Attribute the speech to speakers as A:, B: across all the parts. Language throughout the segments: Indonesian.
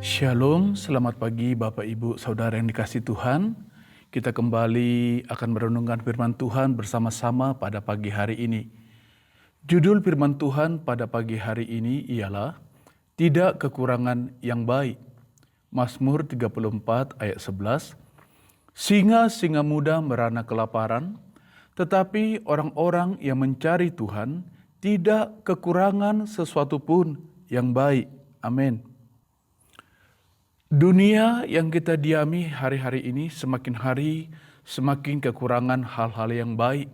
A: Shalom, selamat pagi Bapak Ibu Saudara yang dikasihi Tuhan. Kita kembali akan merenungkan firman Tuhan bersama-sama pada pagi hari ini. Judul firman Tuhan pada pagi hari ini ialah Tidak Kekurangan yang Baik. Mazmur 34 ayat 11. Singa-singa muda merana kelaparan, tetapi orang-orang yang mencari Tuhan tidak kekurangan sesuatu pun yang baik. Amin. Dunia yang kita diami hari-hari ini semakin hari semakin kekurangan hal-hal yang baik.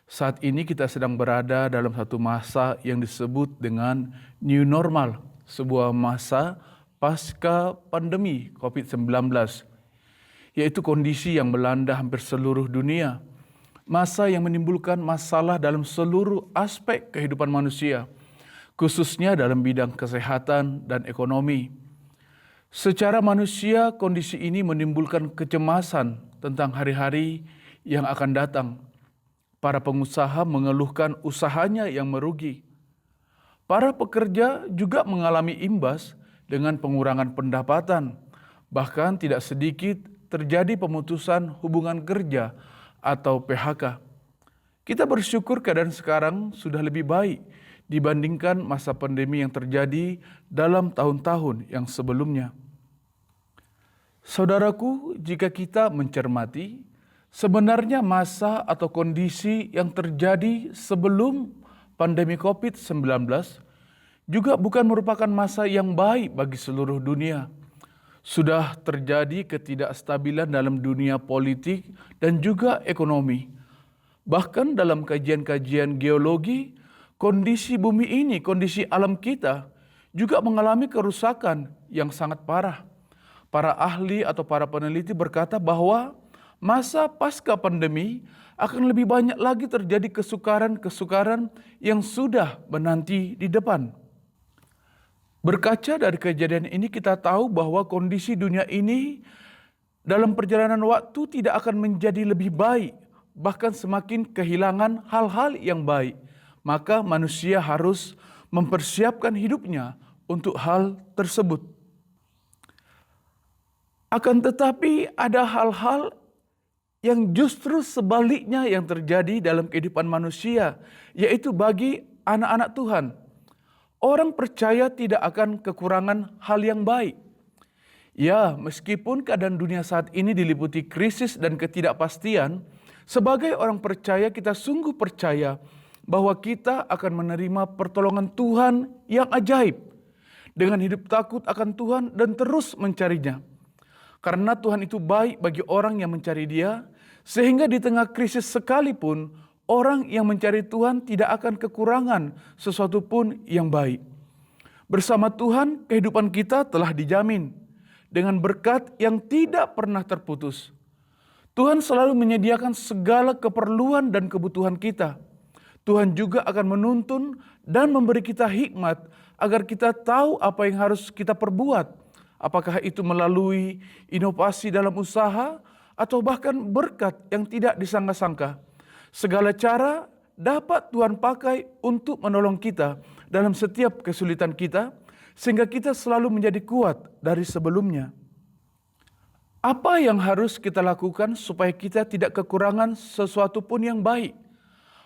A: Saat ini kita sedang berada dalam satu masa yang disebut dengan new normal, sebuah masa pasca pandemi COVID-19, yaitu kondisi yang melanda hampir seluruh dunia. Masa yang menimbulkan masalah dalam seluruh aspek kehidupan manusia, khususnya dalam bidang kesehatan dan ekonomi. Secara manusia, kondisi ini menimbulkan kecemasan tentang hari-hari yang akan datang. Para pengusaha mengeluhkan usahanya yang merugi. Para pekerja juga mengalami imbas dengan pengurangan pendapatan. Bahkan tidak sedikit terjadi pemutusan hubungan kerja atau PHK. Kita bersyukur keadaan sekarang sudah lebih baik dibandingkan masa pandemi yang terjadi dalam tahun-tahun yang sebelumnya. Saudaraku, jika kita mencermati, sebenarnya masa atau kondisi yang terjadi sebelum pandemi COVID-19 juga bukan merupakan masa yang baik bagi seluruh dunia. Sudah terjadi ketidakstabilan dalam dunia politik dan juga ekonomi. Bahkan dalam kajian-kajian geologi, kondisi bumi ini, kondisi alam kita juga mengalami kerusakan yang sangat parah. Para ahli atau para peneliti berkata bahwa masa pasca pandemi akan lebih banyak lagi terjadi kesukaran-kesukaran yang sudah menanti di depan. Berkaca dari kejadian ini kita tahu bahwa kondisi dunia ini dalam perjalanan waktu tidak akan menjadi lebih baik, bahkan semakin kehilangan hal-hal yang baik. Maka manusia harus mempersiapkan hidupnya untuk hal tersebut. Akan tetapi ada hal-hal yang justru sebaliknya yang terjadi dalam kehidupan manusia, yaitu bagi anak-anak Tuhan. Orang percaya tidak akan kekurangan hal yang baik. Ya, meskipun keadaan dunia saat ini diliputi krisis dan ketidakpastian, sebagai orang percaya kita sungguh percaya bahwa kita akan menerima pertolongan Tuhan yang ajaib dengan hidup takut akan Tuhan dan terus mencarinya. Karena Tuhan itu baik bagi orang yang mencari Dia, sehingga di tengah krisis sekalipun, orang yang mencari Tuhan tidak akan kekurangan sesuatu pun yang baik. Bersama Tuhan, kehidupan kita telah dijamin dengan berkat yang tidak pernah terputus. Tuhan selalu menyediakan segala keperluan dan kebutuhan kita. Tuhan juga akan menuntun dan memberi kita hikmat agar kita tahu apa yang harus kita perbuat. Apakah itu melalui inovasi dalam usaha atau bahkan berkat yang tidak disangka-sangka. Segala cara dapat Tuhan pakai untuk menolong kita dalam setiap kesulitan kita, sehingga kita selalu menjadi kuat dari sebelumnya. Apa yang harus kita lakukan supaya kita tidak kekurangan sesuatu pun yang baik?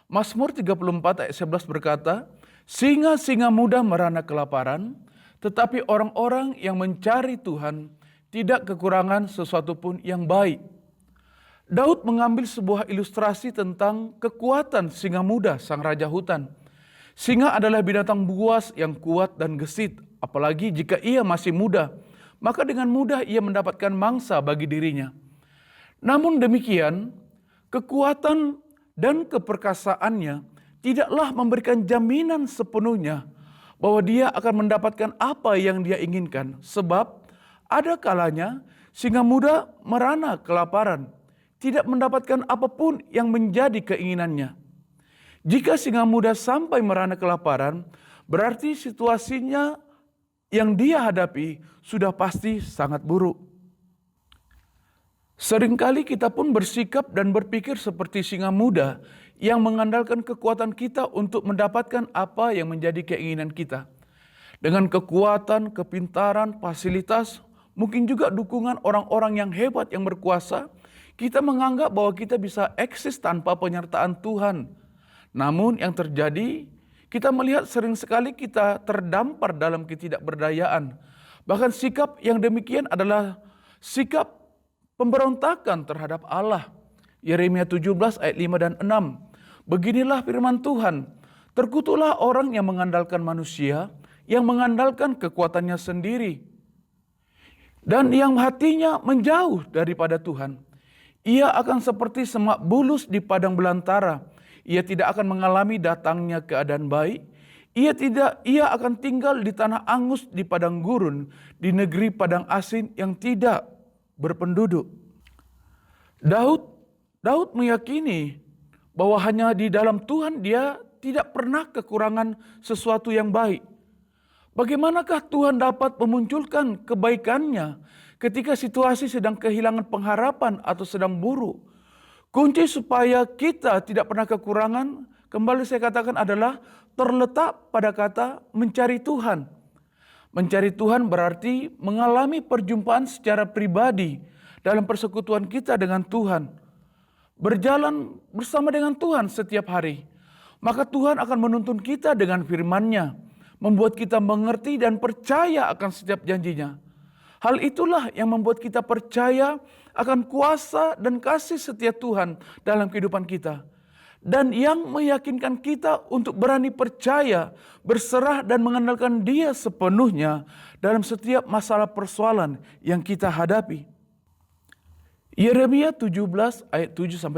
A: Mazmur 34 ayat 11 berkata, Singa-singa muda merana kelaparan, tetapi orang-orang yang mencari Tuhan tidak kekurangan sesuatu pun yang baik. Daud mengambil sebuah ilustrasi tentang kekuatan singa muda, sang raja hutan. Singa adalah binatang buas yang kuat dan gesit, apalagi jika ia masih muda. Maka dengan mudah ia mendapatkan mangsa bagi dirinya. Namun demikian, kekuatan dan keperkasaannya tidaklah memberikan jaminan sepenuhnya bahwa dia akan mendapatkan apa yang dia inginkan. Sebab ada kalanya singa muda merana kelaparan, tidak mendapatkan apapun yang menjadi keinginannya. Jika singa muda sampai merana kelaparan, berarti situasinya yang dia hadapi sudah pasti sangat buruk. Seringkali kita pun bersikap dan berpikir seperti singa muda yang mengandalkan kekuatan kita untuk mendapatkan apa yang menjadi keinginan kita. Dengan kekuatan, kepintaran, fasilitas, mungkin juga dukungan orang-orang yang hebat yang berkuasa, kita menganggap bahwa kita bisa eksis tanpa penyertaan Tuhan. Namun yang terjadi, kita melihat sering sekali kita terdampar dalam ketidakberdayaan. Bahkan sikap yang demikian adalah sikap pemberontakan terhadap Allah. Yeremia 17 ayat 5 dan 6. Beginilah firman Tuhan, terkutuklah orang yang mengandalkan manusia, yang mengandalkan kekuatannya sendiri, dan yang hatinya menjauh daripada Tuhan. Ia akan seperti semak bulus di padang belantara. Ia tidak akan mengalami datangnya keadaan baik. Ia akan tinggal di tanah angus di padang gurun, di negeri padang asin yang tidak berpenduduk. Daud meyakini bahwa hanya di dalam Tuhan dia tidak pernah kekurangan sesuatu yang baik. Bagaimanakah Tuhan dapat memunculkan kebaikannya ketika situasi sedang kehilangan pengharapan atau sedang buruk? Kunci supaya kita tidak pernah kekurangan, kembali saya katakan adalah terletak pada kata mencari Tuhan. Mencari Tuhan berarti mengalami perjumpaan secara pribadi dalam persekutuan kita dengan Tuhan. Berjalan bersama dengan Tuhan setiap hari. Maka Tuhan akan menuntun kita dengan firman-Nya, membuat kita mengerti dan percaya akan setiap janjinya. Hal itulah yang membuat kita percaya akan kuasa dan kasih setia Tuhan dalam kehidupan kita. Dan yang meyakinkan kita untuk berani percaya, berserah dan mengandalkan Dia sepenuhnya dalam setiap masalah persoalan yang kita hadapi. Yeremia 17 ayat 7-8.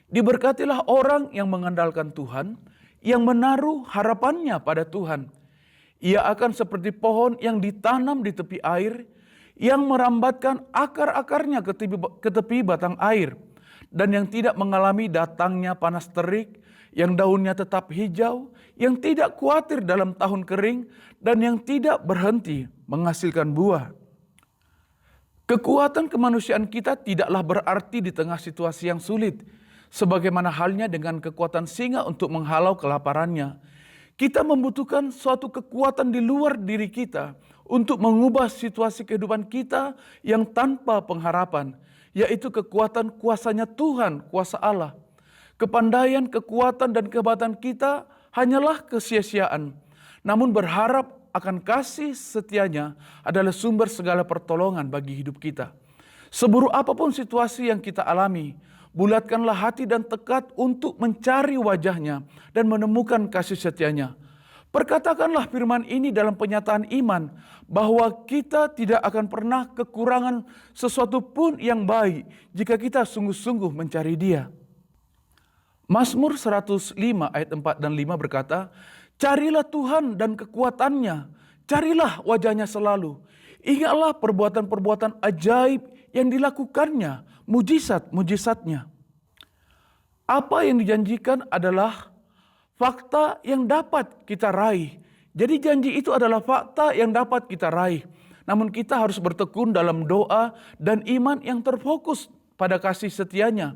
A: Diberkatilah orang yang mengandalkan Tuhan, yang menaruh harapannya pada Tuhan. Ia akan seperti pohon yang ditanam di tepi air, yang merambatkan akar-akarnya ke tepi batang air, dan yang tidak mengalami datangnya panas terik, yang daunnya tetap hijau, yang tidak khawatir dalam tahun kering, dan yang tidak berhenti menghasilkan buah. Kekuatan kemanusiaan kita tidaklah berarti di tengah situasi yang sulit, sebagaimana halnya dengan kekuatan singa untuk menghalau kelaparannya. Kita membutuhkan suatu kekuatan di luar diri kita untuk mengubah situasi kehidupan kita yang tanpa pengharapan, yaitu kekuatan kuasanya Tuhan, kuasa Allah. Kepandaian, kekuatan, dan kehebatan kita hanyalah kesia-siaan. Namun berharap akan kasih setianya adalah sumber segala pertolongan bagi hidup kita. Seburuk apapun situasi yang kita alami, bulatkanlah hati dan tekad untuk mencari wajah-Nya dan menemukan kasih setia-Nya. Perkatakanlah firman ini dalam penyataan iman, bahwa kita tidak akan pernah kekurangan sesuatu pun yang baik jika kita sungguh-sungguh mencari Dia. Mazmur 105 ayat 4 dan 5 berkata, carilah Tuhan dan kekuatannya, carilah wajah-Nya selalu. Ingatlah perbuatan-perbuatan ajaib yang dilakukannya, mujizat-mujizatnya. Apa yang dijanjikan adalah fakta yang dapat kita raih. Jadi janji itu adalah fakta yang dapat kita raih. Namun kita harus bertekun dalam doa dan iman yang terfokus pada kasih setia-Nya.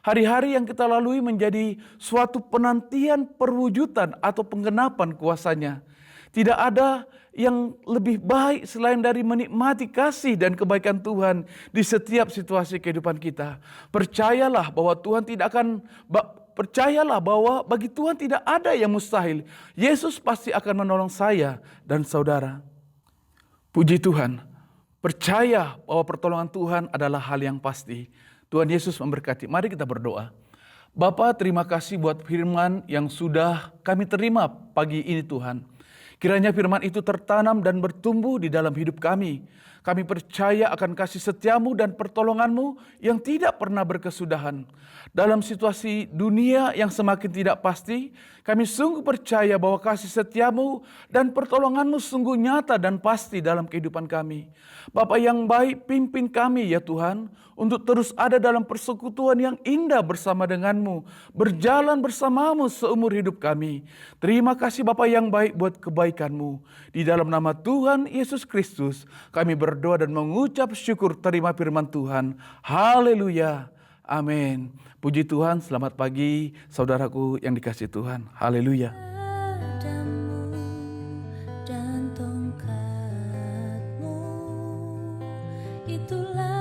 A: Hari-hari yang kita lalui menjadi suatu penantian perwujudan atau penggenapan kuasa-Nya. Tidak ada yang lebih baik selain dari menikmati kasih dan kebaikan Tuhan di setiap situasi kehidupan kita. Percayalah bahwa bagi Tuhan tidak ada yang mustahil. Yesus pasti akan menolong saya dan saudara. Puji Tuhan, percaya bahwa pertolongan Tuhan adalah hal yang pasti. Tuhan Yesus memberkati. Mari kita berdoa. Bapa, terima kasih buat firman yang sudah kami terima pagi ini Tuhan. Kiranya firman itu tertanam dan bertumbuh di dalam hidup kami. Kami percaya akan kasih setiamu dan pertolonganmu yang tidak pernah berkesudahan. Dalam situasi dunia yang semakin tidak pasti, kami sungguh percaya bahwa kasih setiamu dan pertolonganmu sungguh nyata dan pasti dalam kehidupan kami. Bapa yang baik, pimpin kami ya Tuhan, untuk terus ada dalam persekutuan yang indah bersama denganmu, berjalan bersamamu seumur hidup kami. Terima kasih Bapa yang baik buat kebaikanmu. Di dalam nama Tuhan Yesus Kristus, kami berdoa dan mengucap syukur terima firman Tuhan. Haleluya. Amin. Puji Tuhan, selamat pagi saudaraku yang dikasihi Tuhan. Haleluya.
B: itulah